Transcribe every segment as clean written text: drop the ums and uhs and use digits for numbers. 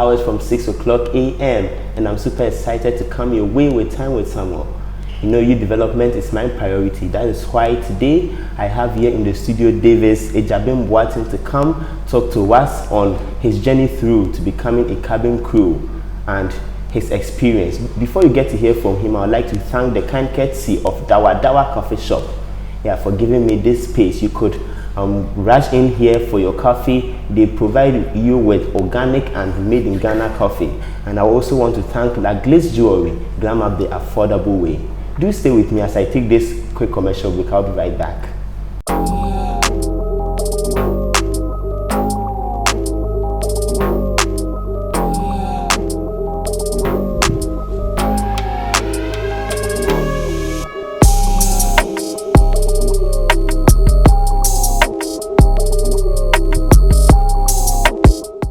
hours from 6 o'clock a.m. and I'm super excited to come your way with Time with Samuel. You know, youth development is my priority. That is why today I have here in the studio Davis Adjabeng Boateng to come talk to us on his journey through to becoming a cabin crew and his experience. Before you get to hear from him, I would like to thank the kind courtesy of Dawa Dawa Coffee Shop, for giving me this space. You could rush in here for your coffee. They provide you with organic and made in Ghana coffee. And I also want to thank La Glace Jewelry, glam up the affordable way. Do stay with me as I take this quick commercial break. I'll be right back.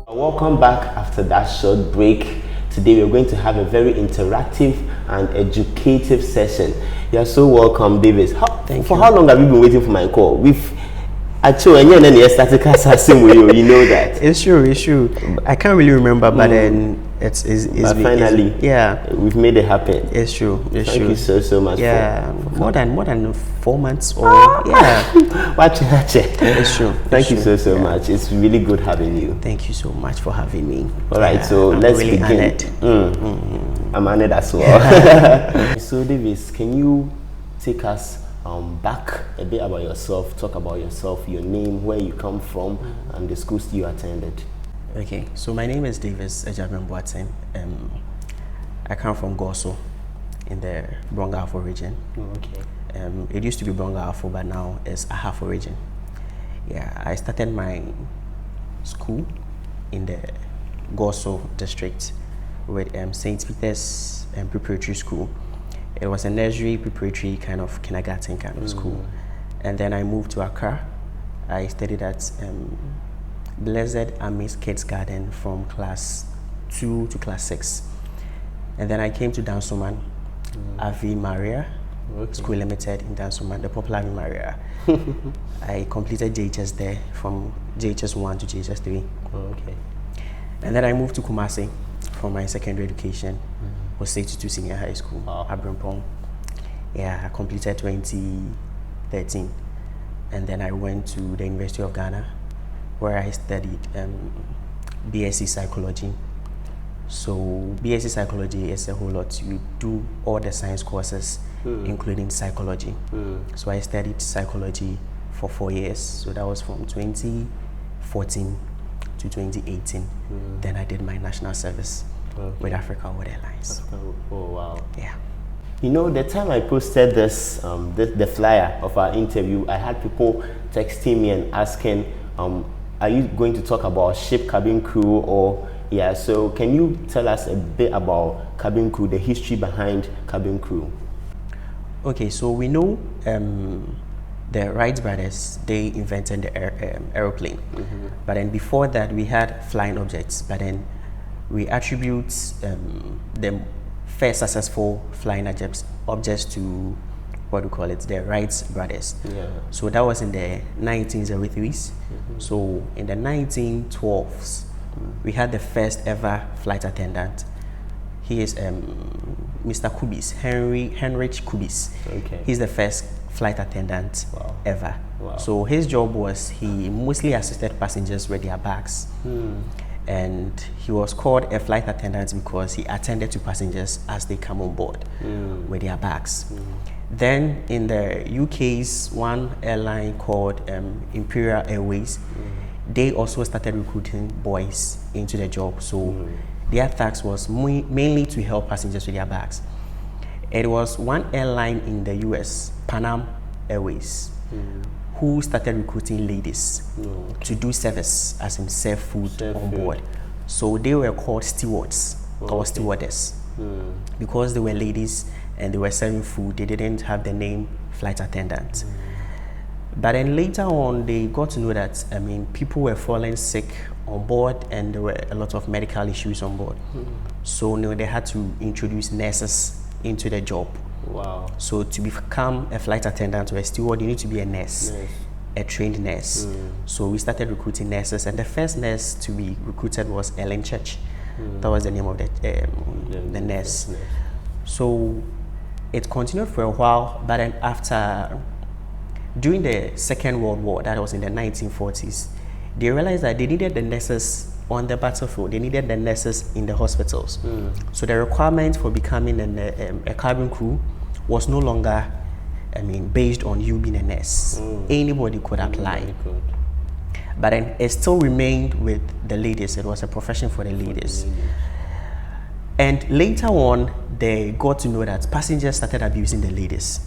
Welcome back after that short break. Today we're going to have a very interactive and educative session. You're so welcome, Davis. For how long have you been waiting for my call? We've actually, you know that. It's true. I can't really remember, but then it's finally, we've made it happen. It's true. Thank you so much. More than 4 months or It's true. Thank you so much. It's really good having you. Thank you so much for having me. All right, so let's really begin. Honored. I'm honored as well. So Davis, can you take us back a bit about yourself? Talk about yourself, your name, where you come from, and the schools you attended. Okay, so my name is Davis Adjabeng Boateng. I come from Goso in the Brong-Ahafo region. Okay. It used to be Brong-Ahafo, but now it's Ahafo region. I started my school in the Goso district with St. Peter's Preparatory School. It was a nursery, preparatory, kind of kindergarten kind of school. And then I moved to Accra. I studied at Blessed Amis Kids Garden from class 2 to class 6. And then I came to Dansoman, Avi Maria School Limited in Dansoman, the popular Avi Maria. I completed JHS there from JHS 1 to JHS 3. Okay. And then I moved to Kumasi for my secondary education. Was 82 Senior High School, Abrimpong. I completed 2013. And then I went to the University of Ghana, where I studied BSc Psychology. So BSc Psychology is a whole lot. You do all the science courses, including psychology. So I studied psychology for 4 years. So that was from 2014 to 2018. Then I did my national service with Africa World Airlines. Oh wow! Yeah. You know, the time I posted this, the flyer of our interview, I had people texting me and asking, "Are you going to talk about ship cabin crew or?" So can you tell us a bit about cabin crew, the history behind cabin crew? Okay, so we know the Wright brothers, they invented the aeroplane. But then before that, we had flying objects. But then we attribute the first successful flying objects to, what we call it, the Wright brothers. So that was in the 1903s. So in the 1912s, we had the first ever flight attendant. He is Mr. Kubis, Heinrich Kubis. Okay. He's the first flight attendant ever. So his job was, he mostly assisted passengers with their bags. And he was called a flight attendant because he attended to passengers as they come on board with their bags. Then in the UK's one airline called Imperial Airways, they also started recruiting boys into the job. So their task was mainly to help passengers with their bags. It was one airline in the US, Pan Am Airways, who started recruiting ladies to do service, as in serve food on board. So they were called stewards or stewardess because they were ladies and they were serving food. They didn't have the name flight attendant. But then later on, they got to know that, people were falling sick on board and there were a lot of medical issues on board. So they had to introduce nurses into the job. Wow. So to become a flight attendant or a steward, you need to be a nurse, a trained nurse. So we started recruiting nurses, and the first nurse to be recruited was Ellen Church. That was the name of the nurse. So it continued for a while, but then during the Second World War, that was in the 1940s, they realized that they needed the nurses on the battlefield. They needed the nurses in the hospitals. So the requirement for becoming a cabin crew was no longer, based on you being a nurse. Anybody could apply. But then it still remained with the ladies. It was a profession for the ladies. And later on, they got to know that passengers started abusing the ladies.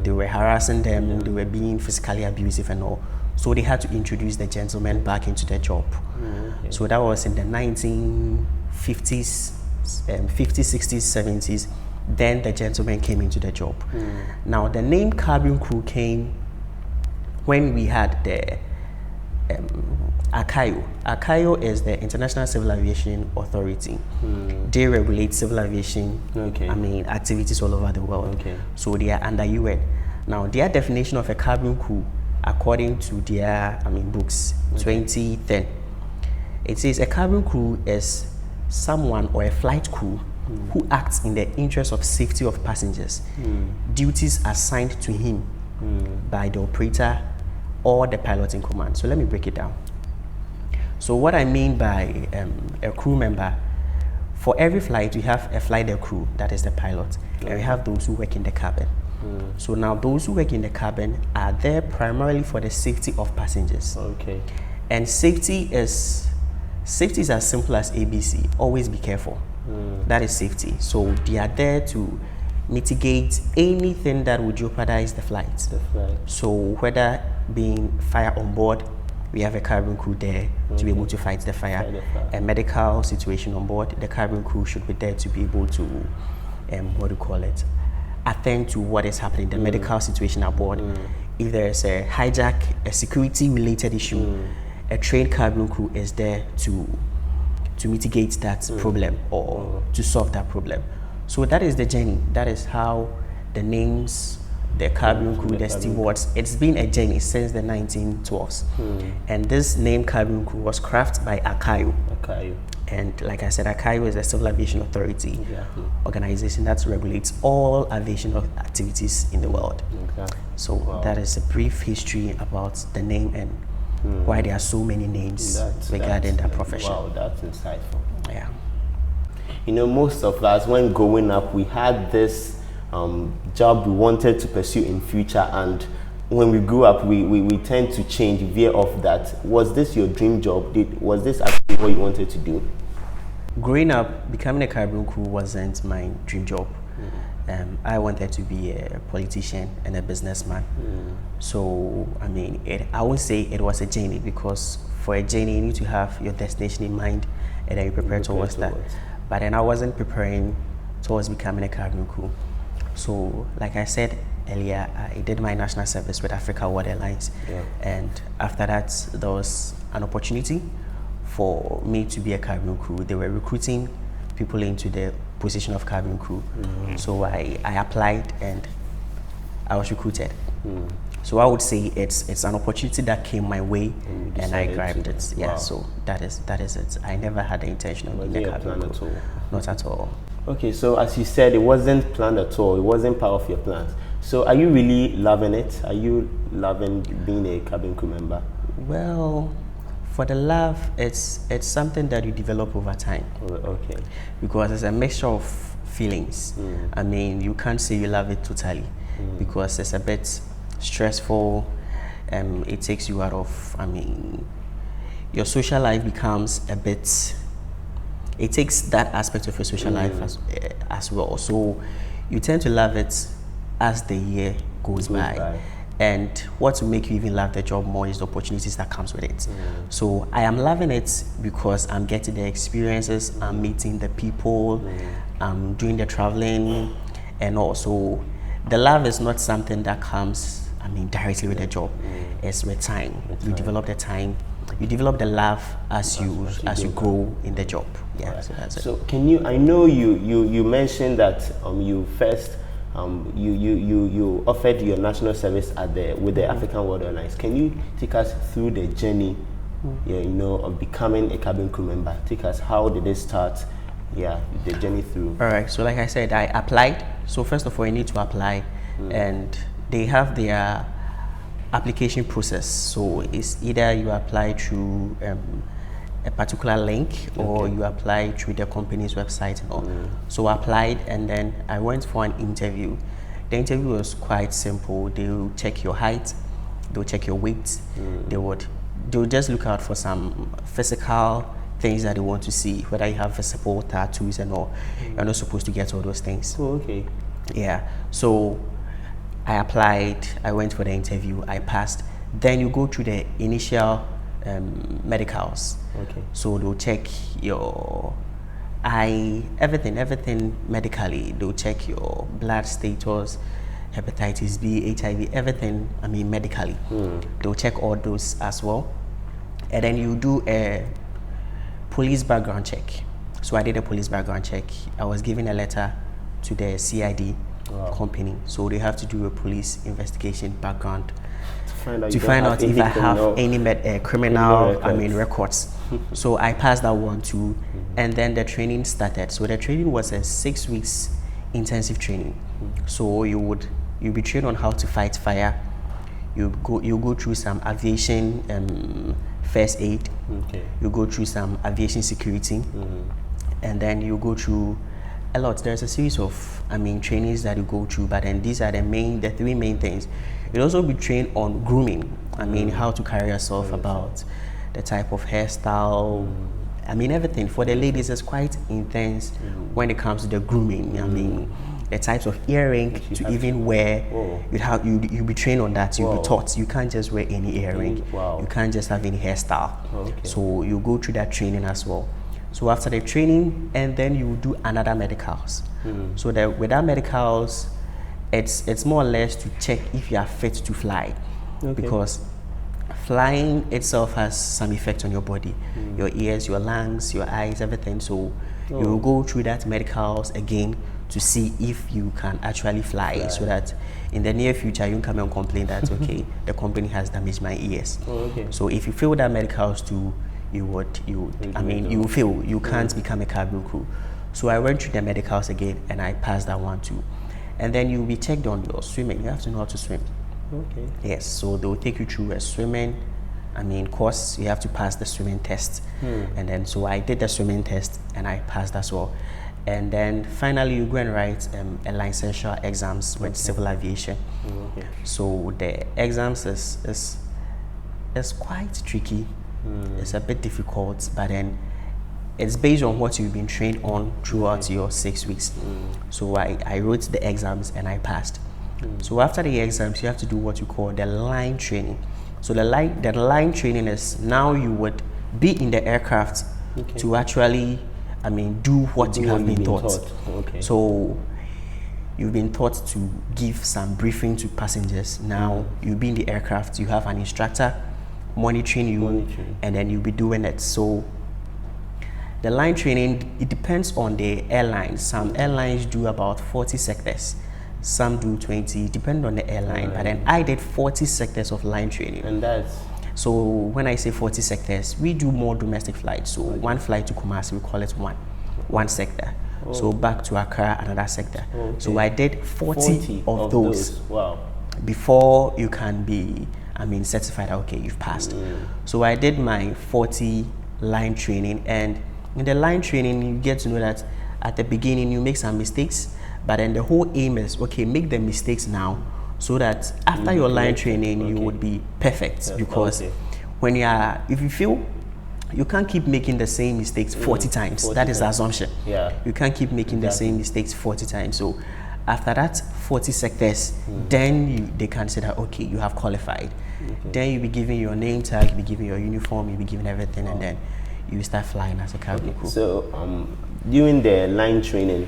They were harassing them, they were being physically abusive and all. So they had to introduce the gentlemen back into the job. So that was in the 1950s, 50s, 60s, 70s. Then the gentlemen came into the job. Now the name cabin crew came when we had the ACAIO. ACAIO is the International Civil Aviation Authority. They regulate civil aviation, activities all over the world. So they are under UN. Now their definition of a cabin crew, according to their books, 2010, it says a cabin crew is someone or a flight crew who acts in the interest of safety of passengers. Duties assigned to him by the operator or the pilot in command. So let me break it down. So what I mean by a crew member, for every flight we have a flight deck crew, that is the pilot, and we have those who work in the cabin. So now those who work in the cabin are there primarily for the safety of passengers. And safety is as simple as ABC. Always be careful. That is safety. So they are there to mitigate anything that would jeopardize the flight. So whether being fire on board, we have a cabin crew there to be able to fight the fire. A medical situation on board, the cabin crew should be there to be able to, attend to what is happening, the medical situation aboard. If there's a hijack, a security related issue, a trained cabin crew is there to mitigate that problem or to solve that problem. So that is the journey. That is how the names, the cabin crew, the stewards, it's been a journey since the 1912s. And this name cabin crew was crafted by ACAIO. And like I said, ACAIO is the Civil Aviation Authority organization that regulates all aviation activities in the world. So that is a brief history about the name and why there are so many names regarding that profession. Wow, that's insightful. Yeah. Most of us, when growing up, we had this job we wanted to pursue in future, and when we grew up, we tend to change, veer off that. Was this your dream job? Was this actually what you wanted to do? Growing up, becoming a cabin crew wasn't my dream job. I wanted to be a politician and a businessman. So, I won't say it was a journey, because for a journey, you need to have your destination in mind and then you prepare towards that. But then I wasn't preparing towards becoming a cabin crew. So, like I said earlier, I did my national service with Africa World Airlines. And after that, there was an opportunity for me to be a cabin crew. They were recruiting people into the position of cabin crew. So I applied and I was recruited. So I would say it's an opportunity that came my way and I grabbed it. Yeah, so that is it. I never had the intention of being a cabin crew. Not at all. Okay, so as you said, it wasn't planned at all. It wasn't part of your plans. So are you really loving it? Are you loving being a cabin crew member? Well, for the love, it's something that you develop over time. Okay. Because it's a mixture of feelings. You can't say you love it totally because it's a bit stressful. It takes you out of, your social life becomes a bit, it takes that aspect of your social life as well. So you tend to love it as the year goes by. And what will make you even love the job more is the opportunities that comes with it. So I am loving it because I'm getting the experiences, I'm meeting the people, I'm doing the traveling, and also the love is not something that comes, directly with the job. It's with time. You develop the time, you develop the love as you grow in the job. Yeah. So that's it. So can you? I know you mentioned that you first. You offered your national service with the African World Airlines. Can you take us through the journey yeah, you know, of becoming a cabin crew member? Take us, how did it start? Yeah, the journey through. All right, so like I said, I applied. So first of all, you need to apply, and they have their application process. So it's either you apply through a particular link, or you apply through the company's website and all. So I applied, and then I went for an interview. The interview was quite simple. They will check your height, they'll check your weight, they'll just look out for some physical things that they want to see, whether you have visible tattoos and all. You're not supposed to get all those things. Oh, okay. Yeah. So I applied, I went for the interview, I passed. Then you go through the initial medicals. Okay. So they'll check your eye, everything medically. They'll check your blood status, hepatitis B, HIV, everything, I mean medically. They'll check all those as well. And then you do a police background check. So I did a police background check. I was given a letter to the CID company. So they have to do a police investigation background to find out if I have any criminal records. So I passed that one too. And then the training started. So the training was a 6 weeks intensive training. So you'll be trained on how to fight fire. You go through some aviation first aid. You go through some aviation security, and then you go through a lot. There's a series of trainings that you go through, but then these are the three main things. You'll also be trained on grooming. How to carry yourself about, the type of hairstyle. Everything for the ladies is quite intense when it comes to the grooming. The types of earring to even wear, you'll be trained on that. You'll be taught. You can't just wear any earring. You can't just have any hairstyle. So you go through that training as well. So after the training, and then you do another medicals. So that with that medicals, it's more or less to check if you are fit to fly, because flying itself has some effect on your body, your ears, your lungs, your eyes, everything. So you will go through that medicals again to see if you can actually fly, so that in the near future you come and complain that okay, the company has damaged my ears. So if you fail that medicals too, you fail. You can't become a cabin crew. So I went through the medicals again, and I passed that one too. And then you'll be checked on your swimming. You have to know how to swim. Yes, so they'll take you through a swimming course. You have to pass the swimming test. And then so I did the swimming test, and I passed as well. And then finally you go and write a licensure exams with civil aviation. So the exams is quite tricky. It's a bit difficult, but then it's based on what you've been trained on throughout your 6 weeks. So I wrote the exams and I passed. So after the exams, you have to do what you call the line training. So the line training is now you would be in the aircraft to actually do what you have been taught. So you've been taught to give some briefing to passengers. Now you'll be in the aircraft, you have an instructor monitoring you, and then you'll be doing it. So the line training, it depends on the airlines. Some airlines do about 40 sectors, some do 20, depending on the airline. But then I did 40 sectors of line training. And that's... So when I say 40 sectors, we do more domestic flights. So one flight to Kumasi, we call it one sector. So back to Accra, another sector. So I did 40 of those. Before you can be certified. Okay, you've passed. So I did my 40 line training, and in the line training you get to know that at the beginning you make some mistakes, but then the whole aim is make the mistakes now, so that after your line training you would be perfect. Because when if you feel you can't keep making the same mistakes 40 times, that is the assumption. You can't keep making the same mistakes 40 times. So after that 40 sectors, then they consider, okay, you have qualified. Then you'll be given your name tag, you'll be given your uniform, you'll be given everything, and then you start flying as a cabin crew. So during the line training,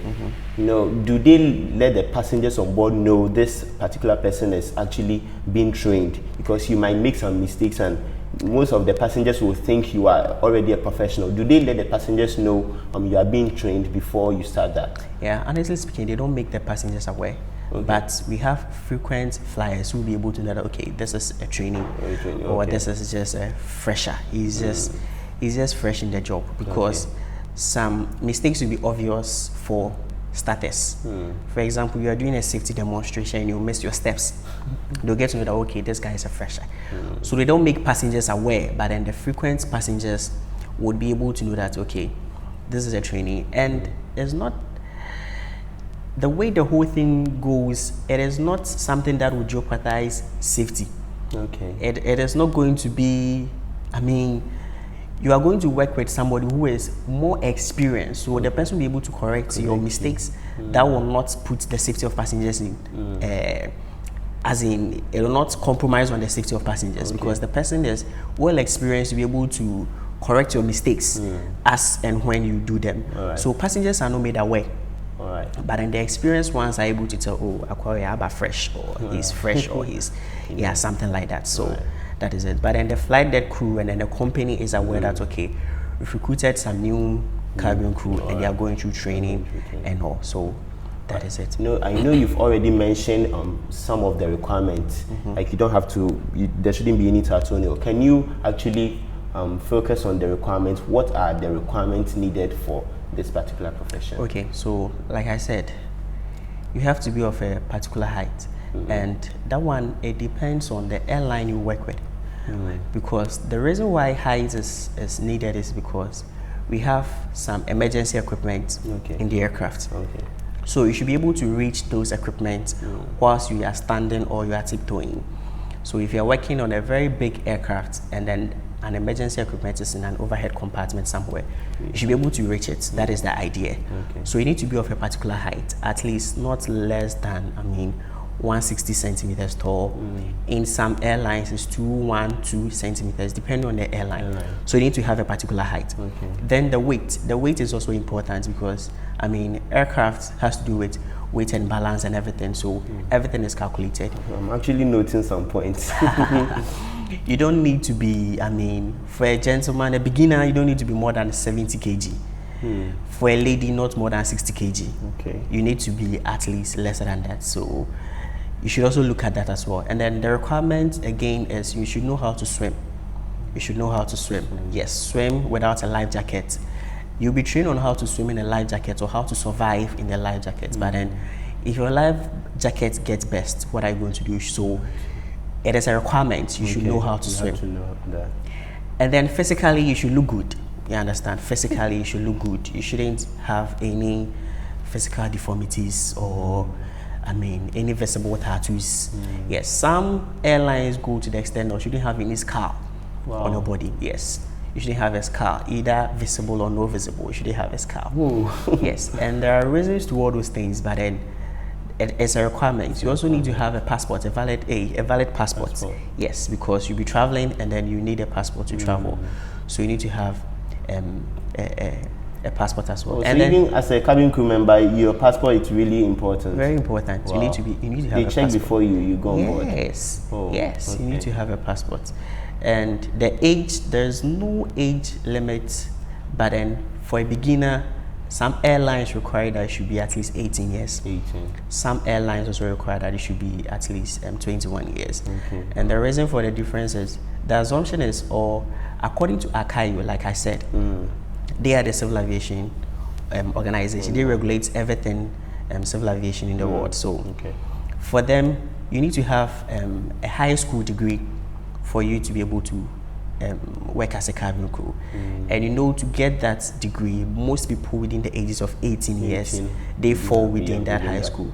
do they let the passengers on board know this particular person is actually being trained? Because you might make some mistakes, and most of the passengers will think you are already a professional. Do they let the passengers know you are being trained before you start that? Yeah, honestly speaking, they don't make the passengers aware. but we have frequent flyers who will be able to know that, okay, this is a trainee, or this is just a fresher. He's just fresh in the job, because some mistakes will be obvious for starters. For example, you are doing a safety demonstration and you miss your steps. They'll get to know that, okay, this guy is a fresher. So they don't make passengers aware, but then the frequent passengers would be able to know that, okay, this is a trainee. And it's not, the way the whole thing goes, it is not something that will jeopardize safety. It is not going to be, I mean, you are going to work with somebody who is more experienced, so the person will be able to correct your mistakes. That will not put the safety of passengers in, as in, it will not compromise on the safety of passengers, because the person is well experienced to be able to correct your mistakes as and when you do them. So passengers are not made aware. But then the experienced ones are able to tell, oh, Aquaria Abba fresh, or he's fresh, or he's something like that. So that is it. But then the flight deck crew and then the company is aware that, okay, we've recruited some new cabin crew and they are going through training and all. So that is it. I know you've already mentioned some of the requirements. Like, you don't have to, there shouldn't be any to Antonio. Can you actually focus on the requirements? What are the requirements needed for this particular profession? Okay, so like I said, you have to be of a particular height, and that one, it depends on the airline you work with. Because the reason why height is needed is because we have some emergency equipment in the aircraft. So you should be able to reach those equipment whilst you are standing or you are tiptoeing. So if you are working on a very big aircraft and then an emergency equipment is in an overhead compartment somewhere, you should be able to reach it. That is the idea. So you need to be of a particular height, at least not less than, 160 centimeters tall. In some airlines, it's 212 centimeters, depending on the airline. So you need to have a particular height. Then the weight. The weight is also important, because, aircraft has to do with weight and balance and everything. So everything is calculated. I'm actually noting some points. You don't need to be, for a gentleman, a beginner, you don't need to be more than 70 kg. For a lady, not more than 60 kg. You need to be at least lesser than that. So you should also look at that as well. And then the requirement again is you should know how to swim. You should know how to swim. Yes, swim without a life jacket. You'll be trained on how to swim in a life jacket or how to survive in a life jacket. But then if your life jacket gets burst, what are you going to do? So it is a requirement. You should know how to swim. Have to know that. And then physically, you should look good. You understand? Physically, you should look good. You shouldn't have any physical deformities or, any visible tattoos. Yes, some airlines go to the extent of you shouldn't have any scar on your body. Yes, you shouldn't have a scar, either visible or no visible. You shouldn't have a scar. Yes, and there are reasons to all those things, but then it's a requirement. You also need to have a passport, a valid passport. Yes, because you'll be traveling and then you need a passport to travel. So you need to have a passport as well. And so even as a cabin crew member, your passport is really important. Very important. You need to have a passport. They check before you go on board. Yes, you need to have a passport. And the age, there's no age limit, but then for a beginner, some airlines require that it should be at least 18 years. Some airlines also require that it should be at least 21 years. And the reason for the difference is, the assumption is, or according to ACAIO, like I said, they are the civil aviation organization. They regulate everything civil aviation in the world. So for them, you need to have a high school degree for you to be able to work as a cabin crew. And to get that degree, most people within the ages of 18 years, they fall within that high school.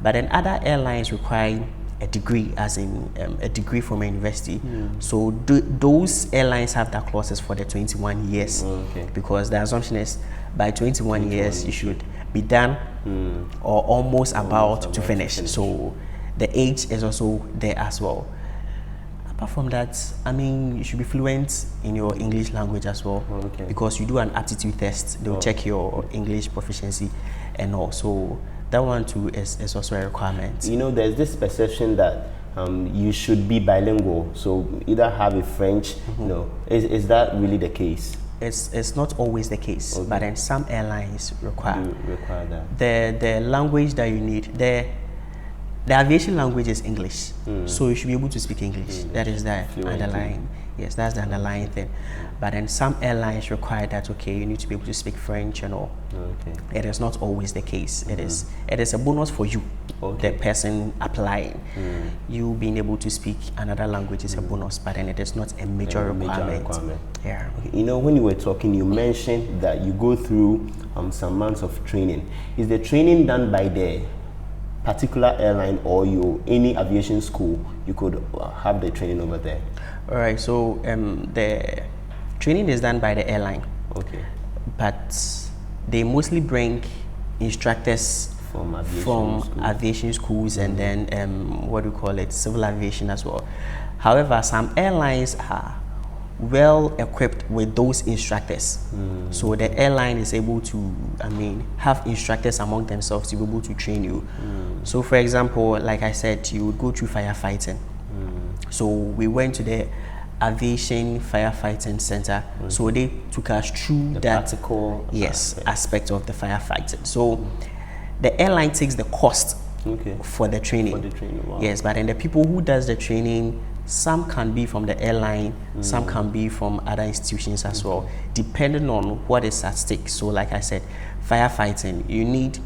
But then other airlines require a degree, as in a degree from a university. So those airlines have that clauses for the 21 years, because the assumption is by 21 years you should be done or almost about to finish. So the age is also there as well. Apart from that, you should be fluent in your English language as well, because you do an aptitude test. They'll check your English proficiency and all. So that one too is also a requirement. There's this perception that you should be bilingual, so either have a French. Is that really the case? It's not always the case, but then some airlines require that. The language that you need. The aviation language is English, so you should be able to speak English. That is the underlying. Yes, that's the underlying thing. But then some airlines require that, okay, you need to be able to speak French and all. Okay. It is not always the case. It is a bonus for you, the person applying. You being able to speak another language is a bonus, but then it is not a major requirement. Yeah. Okay. You know, when you were talking, you mentioned that you go through some months of training. Is the training done by the particular airline, or any aviation school you could have the training over there? All right, so the training is done by the airline. Okay. But they mostly bring instructors from aviation schools and then civil aviation as well. However, some airlines are well equipped with those instructors. So the airline is able to, have instructors among themselves to be able to train you. So for example, like I said, you would go through firefighting. So we went to the aviation firefighting center. So they took us through the practical aspect of the firefighting. So the airline takes the cost for the training. Wow. Yes, but then the people who does the training, some can be from the airline, some can be from other institutions as well, depending on what is at stake. So like I said, firefighting, you need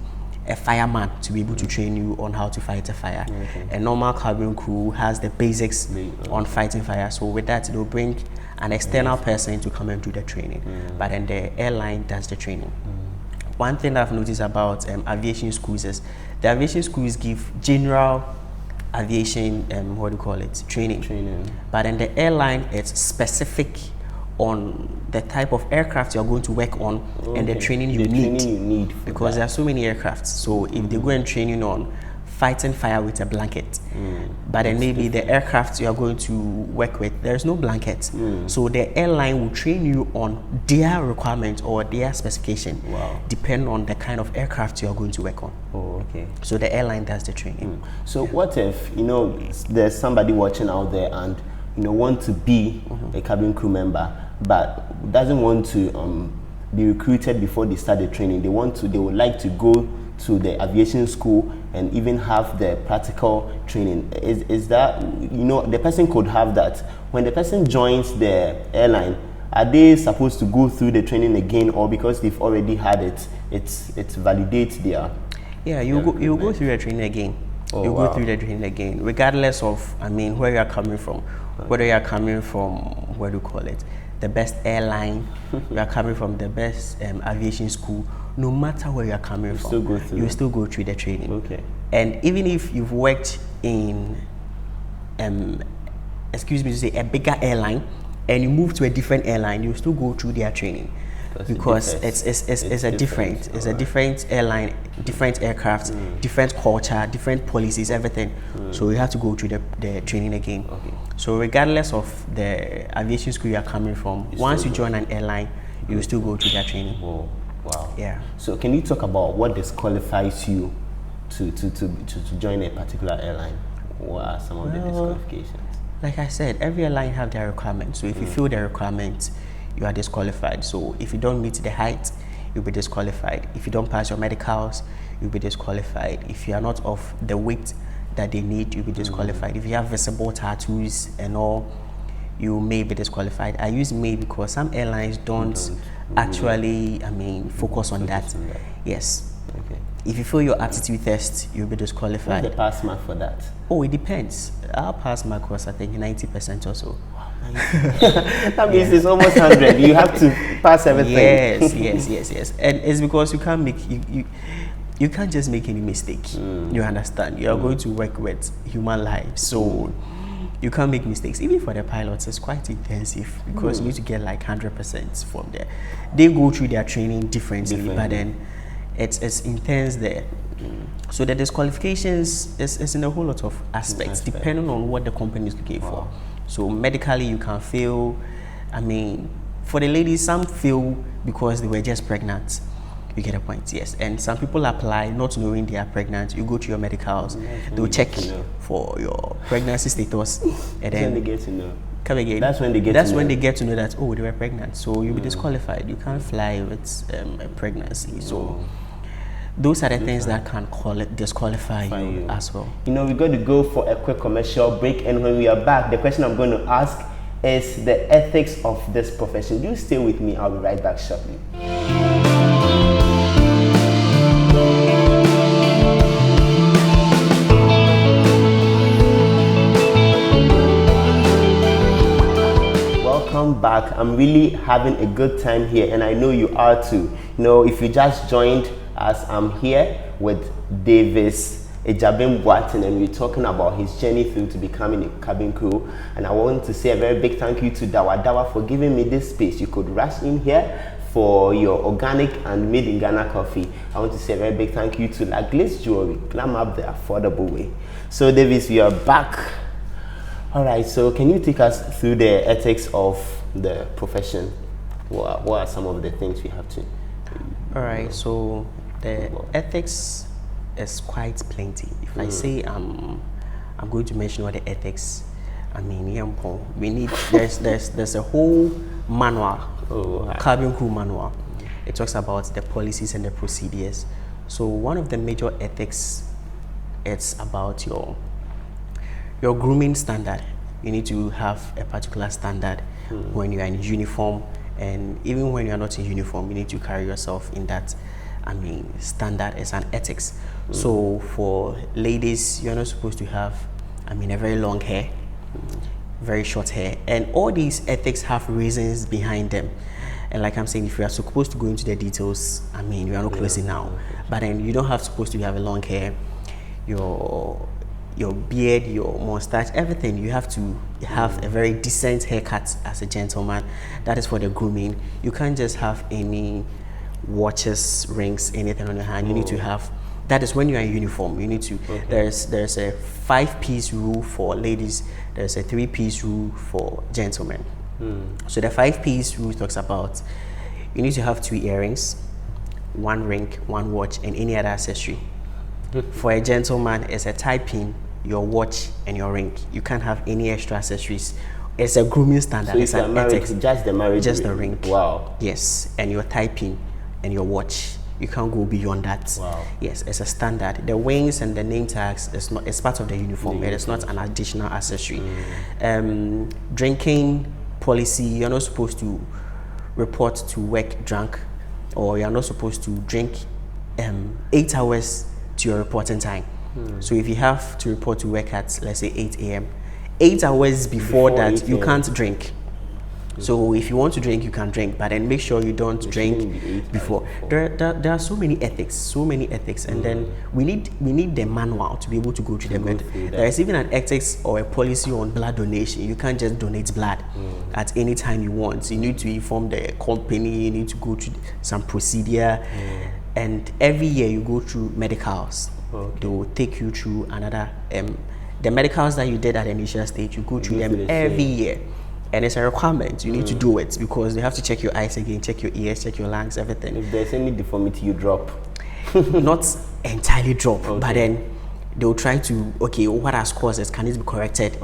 a fireman to be able to train you on how to fight a fire. A normal cabin crew has the basics on fighting fire. So with that, they'll bring an external person to come and do the training. But then the airline does the training. One thing I've noticed about aviation schools is the aviation schools give general aviation training. But in the airline, it's specific on the type of aircraft you're going to work on and the training you need because there are so many aircrafts. So if they go and train you on fighting fire with a blanket, but then maybe the aircraft you are going to work with, there's no blanket. So the airline will train you on their requirement or their specification, depending on the kind of aircraft you are going to work on. So the airline does the training. So what if, there's somebody watching out there and want to be a cabin crew member, but doesn't want to be recruited before they start the training? They would like to go to the aviation school and even have the practical training. Is that, the person could have that. When the person joins the airline, are they supposed to go through the training again, or because they've already had it, it validates their... Yeah, you go through the training again. Go through the training again, regardless of, where you are coming from. Whether you are coming from, the best airline, you are coming from the best aviation school, no matter where you are coming from, you still go through the training. And even if you've worked in, a bigger airline, and you move to a different airline, you still go through their training. Because it's a different airline, different aircraft, different culture, different policies, everything. So you have to go through the training again. So regardless of the aviation school you are coming from, once you join an airline, you will still go through that training. Wow. Yeah. So can you talk about what disqualifies you to join a particular airline? What are some of the disqualifications? Like I said, every airline have their requirements. So if you fill their requirements, you are disqualified. So if you don't meet the height, you'll be disqualified. If you don't pass your medicals, you'll be disqualified. If you are not of the weight that they need, you'll be disqualified. If you have visible tattoos and all, you may be disqualified. I use may because some airlines don't actually, focus on that. Yes. If you fail your aptitude test, you'll be disqualified. What's the pass mark for that? Oh, it depends. Our pass mark was, I think, 90% or so. That means it's almost 100. You have to pass everything. Yes. And it's because you can't make you can't just make any mistake. You understand? You are going to work with human lives, so you can't make mistakes. Even for the pilots, it's quite intensive because you need to get like 100% from there. They go through their training differently. But then it's intense there. So the disqualifications is in a whole lot of aspects, depending on what the company is looking for. So medically, you can fail. For the ladies, some fail because they were just pregnant. You get a point, yes. And some people apply not knowing they are pregnant. You go to your medicals, they'll check for your pregnancy status, and then they get to know. Come again. That's when they get to know that, oh, they were pregnant. So you'll be disqualified. You can't fly with a pregnancy. So those are the things that can disqualify you as well. You know, we're going to go for a quick commercial break, and when we are back, the question I'm going to ask is the ethics of this profession. You stay with me, I'll be right back shortly. Welcome back. I'm really having a good time here, and I know you are too. You know, if you just joined us, I'm here with Davis Adjabeng Boateng, and we're talking about his journey through to becoming a cabin crew. And I want to say a very big thank you to Dawa for giving me this space. You could rush in here for your organic and made in Ghana coffee. I want to say a very big thank you to La Glace Jewelry, glam up the affordable way. So Davis, we are back. All right, so can you take us through the ethics of the profession? What are some of the things we have to? All right, so the ethics is quite plenty. If I say I'm going to mention what the ethics, I mean, we need there's a whole manual, cabin crew manual. It talks about the policies and the procedures. So one of the major ethics, it's about your grooming standard. You need to have a particular standard when you are in uniform, and even when you are not in uniform, you need to carry yourself in that, standard as an ethics. So for ladies, you're not supposed to have, a very long hair, very short hair, and all these ethics have reasons behind them. And like I'm saying, if you are supposed to go into the details, we are not closing now. But then you don't have supposed to have a long hair, your beard, your mustache, everything. You have to have a very decent haircut as a gentleman. That is for the grooming. You can't just have any watches, rings, anything on your hand. You need to have, that is when you are in uniform. You need to, there's a 5-piece rule for ladies, there's a 3-piece rule for gentlemen. So the 5-piece rule talks about, you need to have 2 earrings, 1 ring, 1 watch, and any other accessory. For a gentleman, it's a tie pin, your watch, and your ring. You can't have any extra accessories. It's a grooming standard. So it's an ethics. Just the marriage, just the ring. Wow. Yes, and your tie pin and your watch. You can't go beyond that. Wow. Yes, it's a standard. The wings and the name tags it's part of the uniform. It is not an additional accessory. Drinking policy. You're not supposed to report to work drunk, or you're not supposed to drink 8 hours to your reporting time. So if you have to report to work at, let's say, 8 a.m., 8 hours before that, you can't drink. So if you want to drink, you can drink, but then make sure you don't drink before. There are so many ethics, and then we need the manual to be able to go to the med. There is even an ethics or a policy on blood donation. You can't just donate blood at any time you want. You need to inform the company. You need to go through some procedure, and every year you go through medicals. They will take you through another the medicals that you did at the initial stage. You go through them every year. And it's a requirement. You need to do it because they have to check your eyes again, check your ears, check your lungs, everything. If there's any deformity, you drop. Not entirely drop, but then they'll try to, what has caused it? Can it be corrected?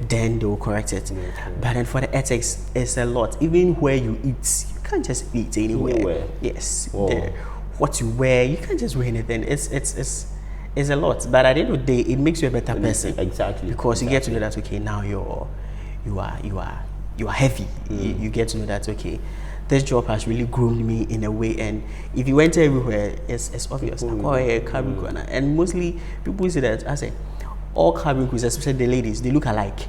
Then they will correct it. But then for the ethics, it's a lot. Even where you eat, you can't just eat anywhere. Yes. What you wear, you can't just wear anything. It's a lot. But at the end of the day, it makes you a better person. Exactly. Because you get to know that, now you are heavy. You get to know that, this job has really groomed me in a way, and if you went everywhere, it's obvious. And mostly people say that, I say, all cabin crews, especially the ladies, they look alike.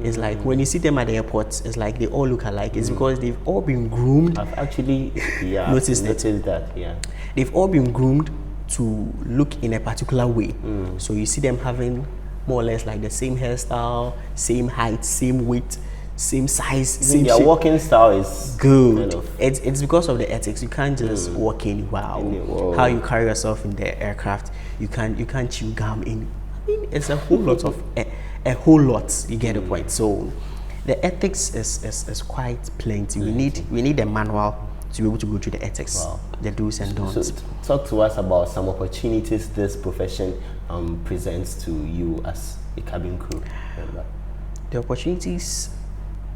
It's like when you see them at the airport, it's like they all look alike. It's because they've all been groomed. I've actually noticed that. They've all been groomed to look in a particular way. So you see them having more or less like the same hairstyle, same height, same weight, same size, same their shape. walking style is good. It's because of the ethics. You can't just walk in. How you carry yourself in the aircraft. You can't chew gum in. It's a whole lot of a whole lot. You get the point. So the ethics is quite plenty. We need a manual to be able to go through the ethics, the do's and don'ts. So talk to us about some opportunities this profession presents to you as a cabin crew. The opportunities,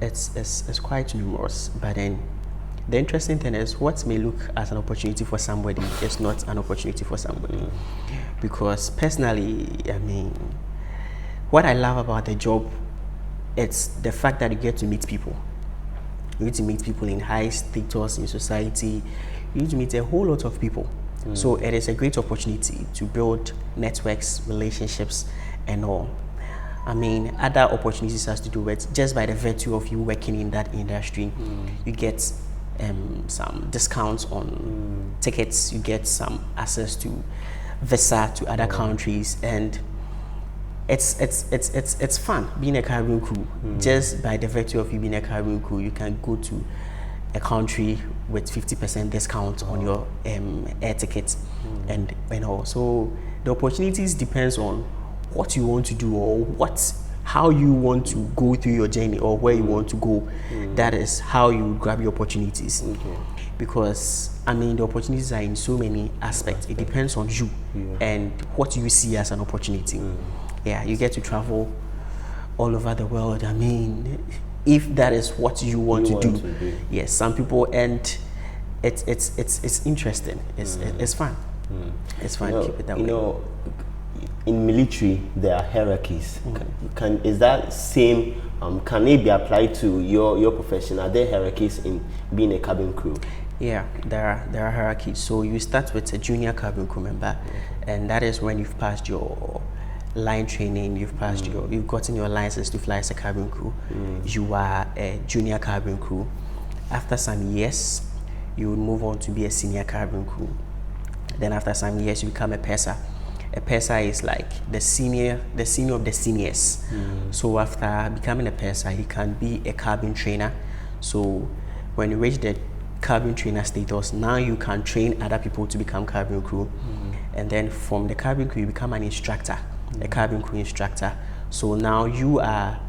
it's quite numerous, but then the interesting thing is what may look as an opportunity for somebody is not an opportunity for somebody. Because personally, I mean, what I love about the job, it's the fact that you get to meet people. You need to meet people in high status in society. You need to meet a whole lot of people. So it is a great opportunity to build networks, relationships, and all. I mean, other opportunities has to do with just by the virtue of you working in that industry, you get some discounts on tickets, you get some access to visa to other countries, and it's fun being a cabin crew. Just by the virtue of you being a cabin crew, you can go to a country with 50% discount on your air tickets, and all. So the opportunities depends on what you want to do, or how you want to go through your journey, or where you want to go. That is how you grab your opportunities. Because I mean, the opportunities are in so many aspects. It depends on you and what you see as an opportunity. Yeah, you get to travel all over the world. I mean, if that is what you want to do. Yes, some people, and it's interesting. It's fun. It's fun. Keep it that way. You know, in military there are hierarchies. Is that same? Can it be applied to your profession? Are there hierarchies in being a cabin crew? Yeah, there are hierarchies. So you start with a junior cabin crew member, and that is when you've passed your line training, you've gotten your license to fly as a cabin crew. You are a junior cabin crew. After some years, you will move on to be a senior cabin crew. Then after some years, you become a purser. A purser is like the senior of the seniors. So after becoming a purser, he can be a cabin trainer. So when you reach the cabin trainer status, now you can train other people to become cabin crew. And then from the cabin crew, you become an instructor, a cabin crew instructor. So now you are,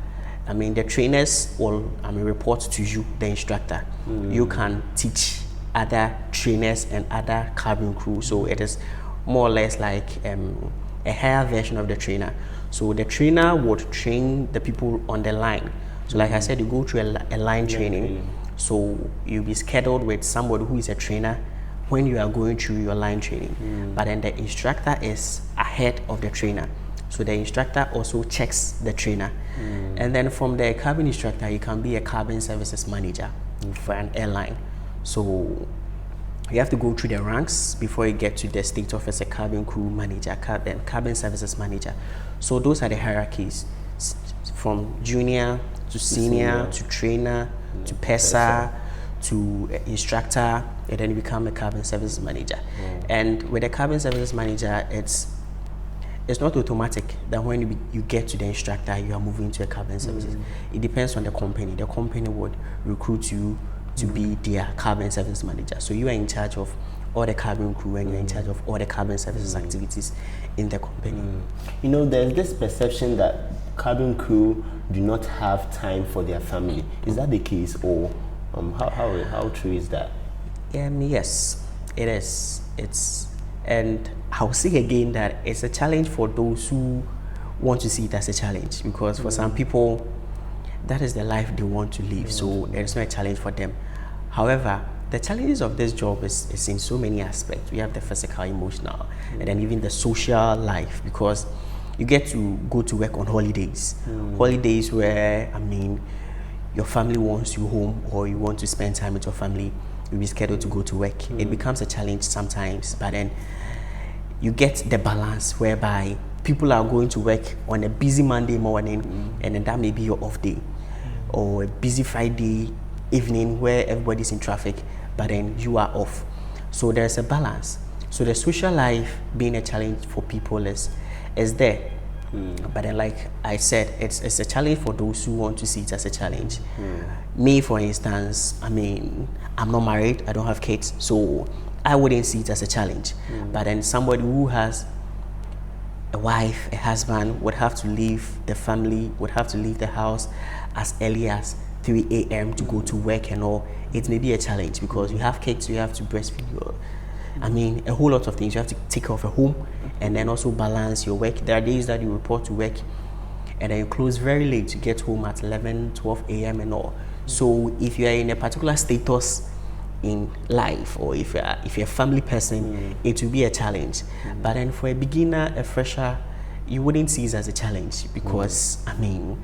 I mean, the trainers will report to you, the instructor. You can teach other trainers and other cabin crew. So it is more or less like a higher version of the trainer. So the trainer would train the people on the line. So like I said, you go through a line training. So you'll be scheduled with somebody who is a trainer when you are going through your line training. But then the instructor is ahead of the trainer. So the instructor also checks the trainer. And then from the cabin instructor, you can be a cabin services manager for an airline. So you have to go through the ranks before you get to the state of as a cabin crew manager, cabin services manager. So those are the hierarchies, from junior to senior to trainer to purser to instructor, and then you become a cabin services manager. And with a cabin services manager, it's not automatic that when you get to the instructor, you are moving to a cabin services. It depends on the company. The company would recruit you to be their cabin service manager. So you are in charge of all the cabin crew, and you're in charge of all the cabin services activities in the company. You know, there's this perception that cabin crew do not have time for their family. Is that the case, or how true is that? Yes, it is. And I'll say again that it's a challenge for those who want to see it as a challenge, because for some people, that is the life they want to live. So it's not a challenge for them. However, the challenges of this job is in so many aspects. We have the physical, emotional, and then even the social life, because you get to go to work on holidays. Holidays where, I mean, your family wants you home, or you want to spend time with your family, you'll be scheduled to go to work. It becomes a challenge sometimes, but then you get the balance whereby people are going to work on a busy Monday morning, and then that may be your off day, or a busy Friday evening where everybody's in traffic, but then you are off. So there's a balance. So the social life being a challenge for people is there. But then, like I said, it's a challenge for those who want to see it as a challenge. Me, for instance, I mean, I'm not married, I don't have kids, so I wouldn't see it as a challenge. But then somebody who has a wife, a husband, would have to leave the family, would have to leave the house as early as 3 a.m. to go to work and all. It may be a challenge because you have kids, you have to breastfeed your, I mean, a whole lot of things. You have to take care of a home and then also balance your work. There are days that you report to work and then you close very late. You get home at 11, 12 a.m. and all. So if you are in a particular status in life, or if you're a family person, it will be a challenge. But then for a beginner, a fresher, you wouldn't see it as a challenge, because I mean,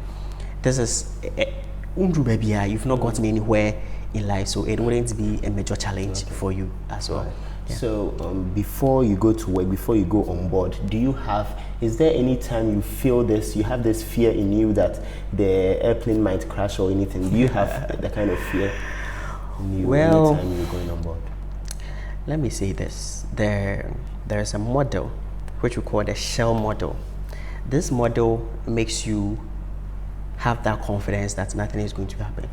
this is you've not gotten anywhere in life, so it wouldn't be a major challenge for you as well. Yeah. So before you go to work, before you go on board, is there any time you feel this, you have this fear in you that the airplane might crash or anything? Do you have the kind of fear in you anytime you're going on board? Let me say this. There's a model which we call the shell model. This model makes you have that confidence that nothing is going to happen.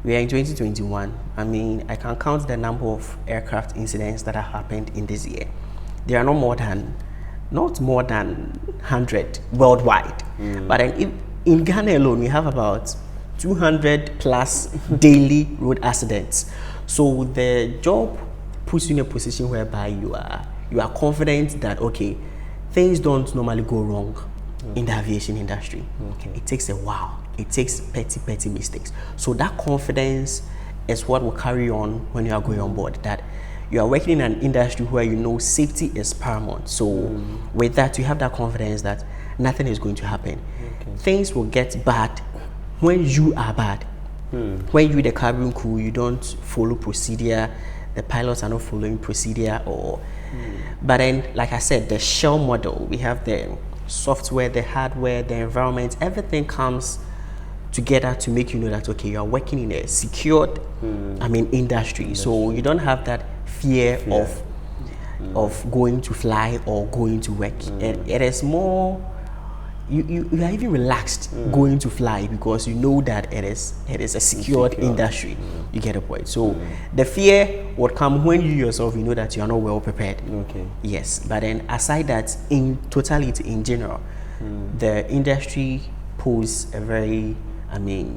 We are in 2021. I mean, I can count the number of aircraft incidents that have happened in this year. There are not more than 100 worldwide. But in Ghana alone, we have about 200 plus daily road accidents. So the job puts you in a position whereby you are confident that, okay, things don't normally go wrong in the aviation industry. It takes a while. It takes petty mistakes. So that confidence is what will carry on when you are going on board, that you are working in an industry where you know safety is paramount. So with that, you have that confidence that nothing is going to happen. Things will get bad when you are bad. When you, the cabin crew, you don't follow procedure, the pilots are not following procedure, but then, like I said, the shell model, we have the software, the hardware, the environment, everything comes together to make you know that, okay, you are working in a secured industry. So you don't have that fear. Of going to fly or going to work. It is more, you are even relaxed going to fly, because you know that it is a secured industry. You get a point. So the fear would come when you yourself, you know that you are not well prepared. Yes, but then aside that, in totality, in general, the industry poses a very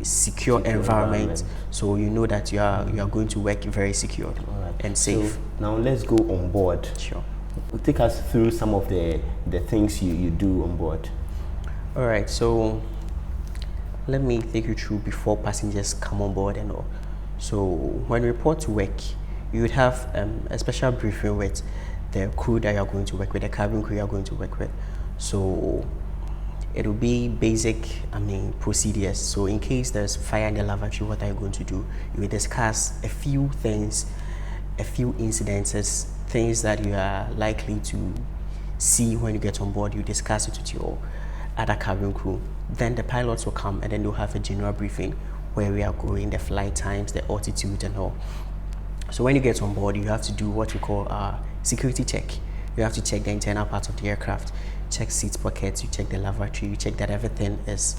secure environment. So you know that you are going to work very secure and safe. So now let's go on board. Sure. Take us through some of the things you do on board. All right, so let me take you through before passengers come on board and all. So when you report to work, you would have a special briefing with the crew that you are going to work with, the cabin crew you are going to work with. So it will be basic, procedures. So in case there's fire in the lavatory, what are you going to do? You will discuss a few things, a few incidences, things that you are likely to see when you get on board. You discuss it with your other cabin crew. Then the pilots will come, and then they'll have a general briefing where we are going, the flight times, the altitude and all. So when you get on board, you have to do what we call a security check. You have to check the internal parts of the aircraft, check seat pockets, you check the lavatory, you check that everything is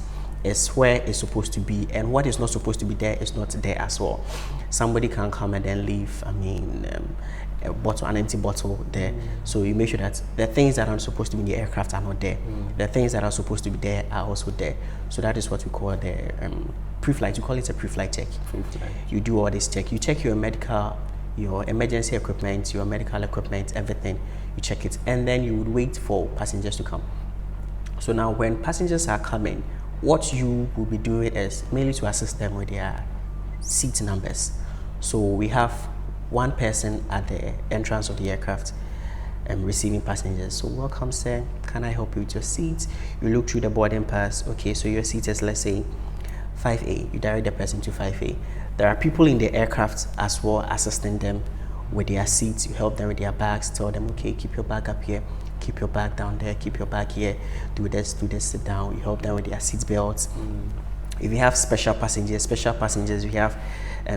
where it's supposed to be, and what is not supposed to be there is not there as well. Somebody can come and then leave an empty bottle there. So you make sure that the things that are supposed to be in the aircraft are not there. The things that are supposed to be there are also there. So that is what we call the pre-flight. You call it a pre-flight check. You do all this check. You check your medical, your emergency equipment, your medical equipment, everything. You check it, and then you would wait for passengers to come. So now when passengers are coming, what you will be doing is mainly to assist them with their seat numbers. So we have one person at the entrance of the aircraft receiving passengers. So welcome sir, can I help you with your seat? You look through the boarding pass. Okay, so your seat is, let's say, 5A. You direct the person to 5A. There are people in the aircraft as well assisting them with their seats. You help them with their bags, tell them, okay, keep your bag up here, keep your bag down there, keep your bag here, do this, sit down. You help them with their seat belts. If you have special passengers, we have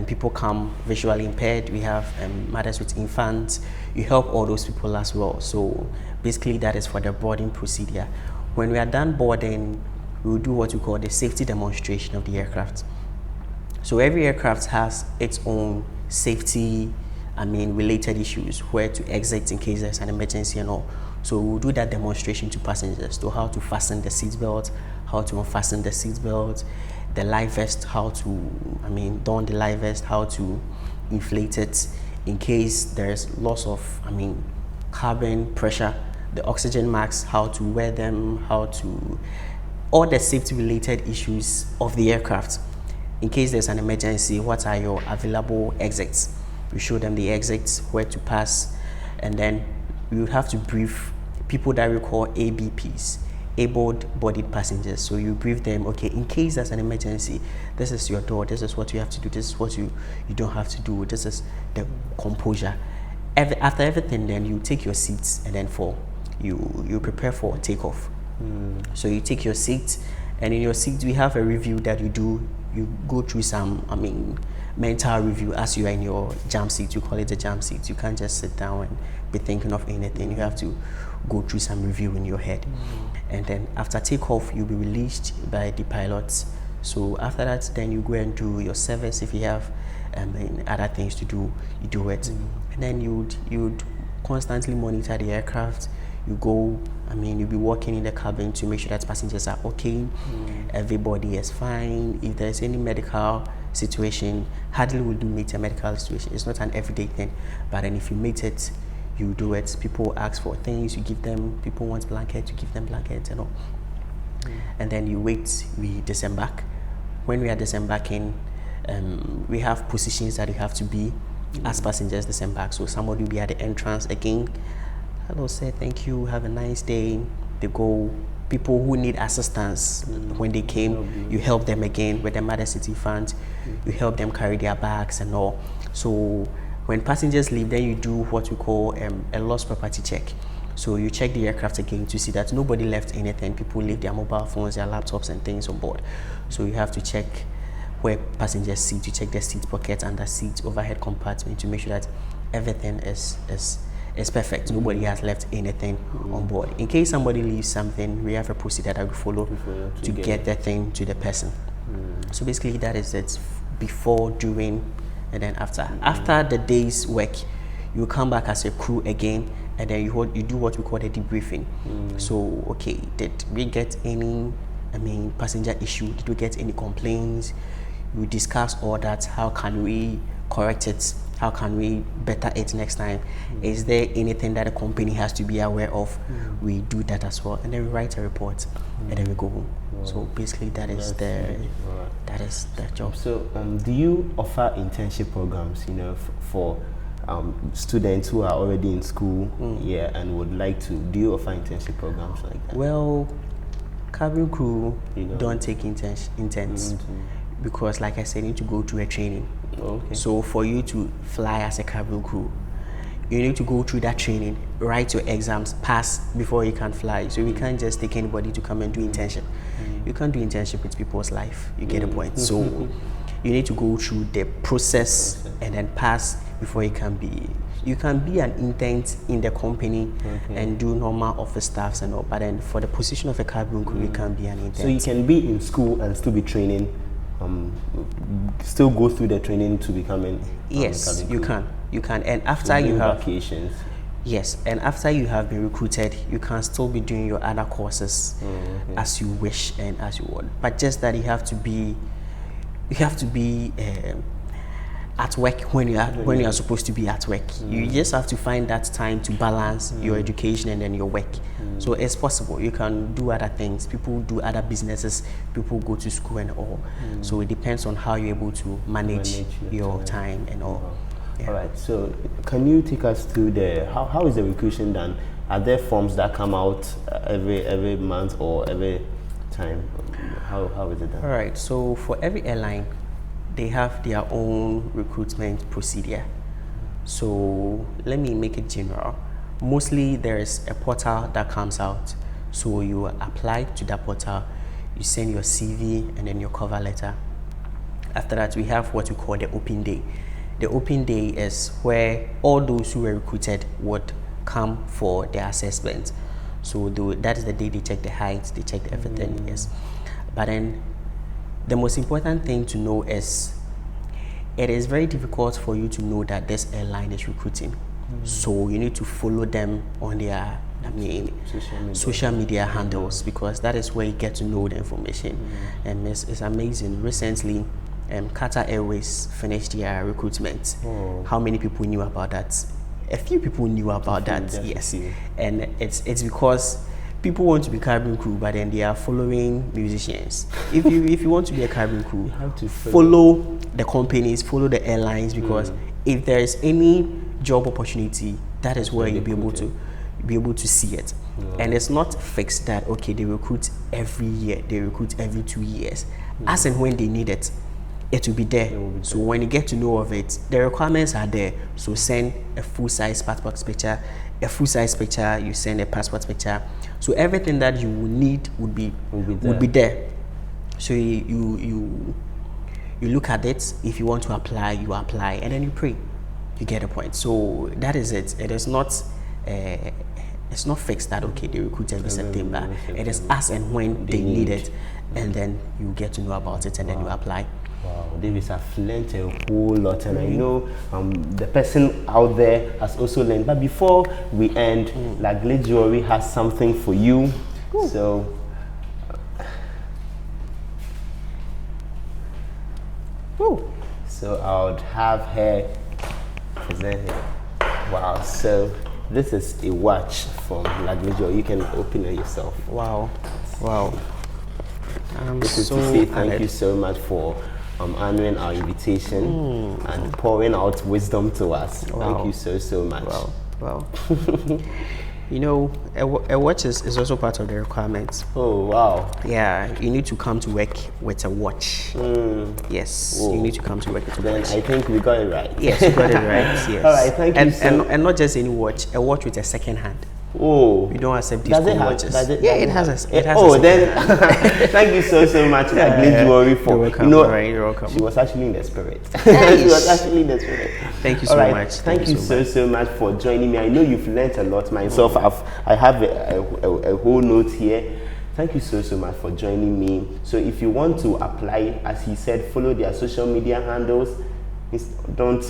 people come visually impaired, we have mothers with infants. You help all those people as well. So basically that is for the boarding procedure. When we are done boarding, we will do what we call the safety demonstration of the aircraft. So every aircraft has its own safety related issues, where to exit in case there's an emergency and all. So we'll do that demonstration to passengers, to how to fasten the seatbelt, how to unfasten the seatbelt, the life vest, how to don the life vest, how to inflate it in case there's loss of cabin pressure, the oxygen masks, how to wear them, how to all the safety related issues of the aircraft. in case there's an emergency, what are your available exits? You show them the exits, where to pass, and then you have to brief people that we call ABPs, able-bodied passengers. So you brief them, okay, in case there's an emergency, this is your door, this is what you have to do, this is what you don't have to do, this is the composure. After everything, then you take your seats, and then you prepare for takeoff. So you take your seat, and in your seat we have a review that you do. You go through some, mental review as you are in your jam seat. You call it a jam seat. You can't just sit down and be thinking of anything. You have to go through some review in your head. And then after takeoff, you'll be released by the pilots. So after that, then you go and do your service. If you have other things to do, you do it. And then you'd constantly monitor the aircraft. You go, you'll be working in the cabin to make sure that passengers are okay, everybody is fine. If there's any medical situation, hardly will do meet a medical situation. It's not an everyday thing, but then if you meet it, you do it. People ask for things, you give them. People want blankets, you give them blankets and all. And then you wait, we disembark. When we are disembarking, we have positions that you have to be as passengers disembark. So somebody will be at the entrance again. Hello, sir, thank you, have a nice day. They go. People who need assistance, when they came, you help them again with the Mother City Fund. You help them carry their bags and all. So when passengers leave, then you do what we call a lost property check. So you check the aircraft again to see that nobody left anything. People leave their mobile phones, their laptops and things on board. So you have to check where passengers sit. You check their seat pockets, under seat, overhead compartment, to make sure that everything is perfect. Nobody has left anything on board. In case somebody leaves something, we have a procedure that we follow to get that thing to the person. So basically that is it, before, during, and then after. After the day's work, you come back as a crew again, and then you do what we call a debriefing. So, okay, did we get any passenger issue? Did we get any complaints? We discuss all that. How can we correct it? How can we better it next time? Is there anything that the company has to be aware of? We do that as well, and then we write a report, and then we go home. So basically, that is the job. So, do you offer internship programs? For students who are already in school, and would like to? Do you offer internship programs like that? Well, cabin crew don't take interns. Because, like I said, you need to go through a training. So for you to fly as a cabin crew, you need to go through that training, write your exams, pass before you can fly. So we can't just take anybody to come and do internship. You can't do internship with people's life. You get the point. So you need to go through the process and then pass before you can be. You can be an intern in the company and do normal office staffs and all, but then for the position of a cabin crew, you can't be an intern. So you can be in school and still be training. Still go through the training to become an yes, cabin you crew. You can, and after you have vacations. Yes, and after you have been recruited, you can still be doing your other courses as you wish and as you want. But just that you have to be at work when you are supposed to be at work. You just have to find that time to balance your education and then your work. So it's possible. You can do other things. People do other businesses. People go to school and all. So it depends on how you're able to manage your time and all. All right. So can you take us through how is the recruitment done? Are there forms that come out every month or every time? How is it done? All right. So for every airline, they have their own recruitment procedure. So let me make it general. Mostly there is a portal that comes out. So you apply to that portal, you send your CV and then your cover letter. After that, we have what we call the open day. The open day is where all those who were recruited would come for their assessment. So that is the day they check the height, they check everything, yes. But then the most important thing to know is it is very difficult for you to know that this airline is recruiting. So you need to follow them on their social media handles, because that is where you get to know the information. And it's amazing. Recently, Qatar Airways finished their recruitment. How many people knew about that? A few people knew about that, yes. And it's because people want to be cabin crew, but then they are following musicians. If you want to be a cabin crew, you have to follow the companies, follow the airlines, because if there is any job opportunity, that is where you'll be able to see it. And it's not fixed that okay, they recruit every year, they recruit every 2 years. As and when they need it, it will be there. So when you get to know of it, the requirements are there. So send a full-size passport picture, you send a passport picture. So everything that you will need would be there. So you look at it. If you want to apply, you apply, and then you pray. You get a point. So that is it. It is not it's not fixed that okay, they recruit every September. It is as and when they need it, and then you get to know about it, and then you apply. Wow, Davis, I've learned a whole lot, and I know the person out there has also learned. But before we end, Lagle Jewelry has something for you. Ooh. So I would have her present it. Wow, so this is a watch from Lagle Jewelry. You can open it yourself. Wow. This is to say thank you so much for honoring our invitation and pouring out wisdom to us. Wow. Thank you so much. Wow. You know, a watch is also part of the requirements. Oh, wow. Yeah, you need to come to work with a watch. Yes, you need to come to work with a watch. Then I think we got it right. Yes, you got it right. Yes. All right, thank you. And not just any watch, a watch with a second hand. Oh, we don't accept these watches. It has then thank you so much, Lagle Jewelry, for you're welcome. She was actually in the spirit. Thank you so much. Thank you so much for joining me. I know you've learned a lot. Myself, I have a whole note here. Thank you so much for joining me. So if you want to apply, as he said, follow their social media handles. Don't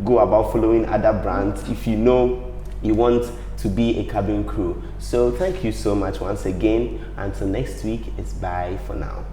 go about following other brands if you know you want to be a cabin crew. So thank you so much once again. Until next week, it's bye for now.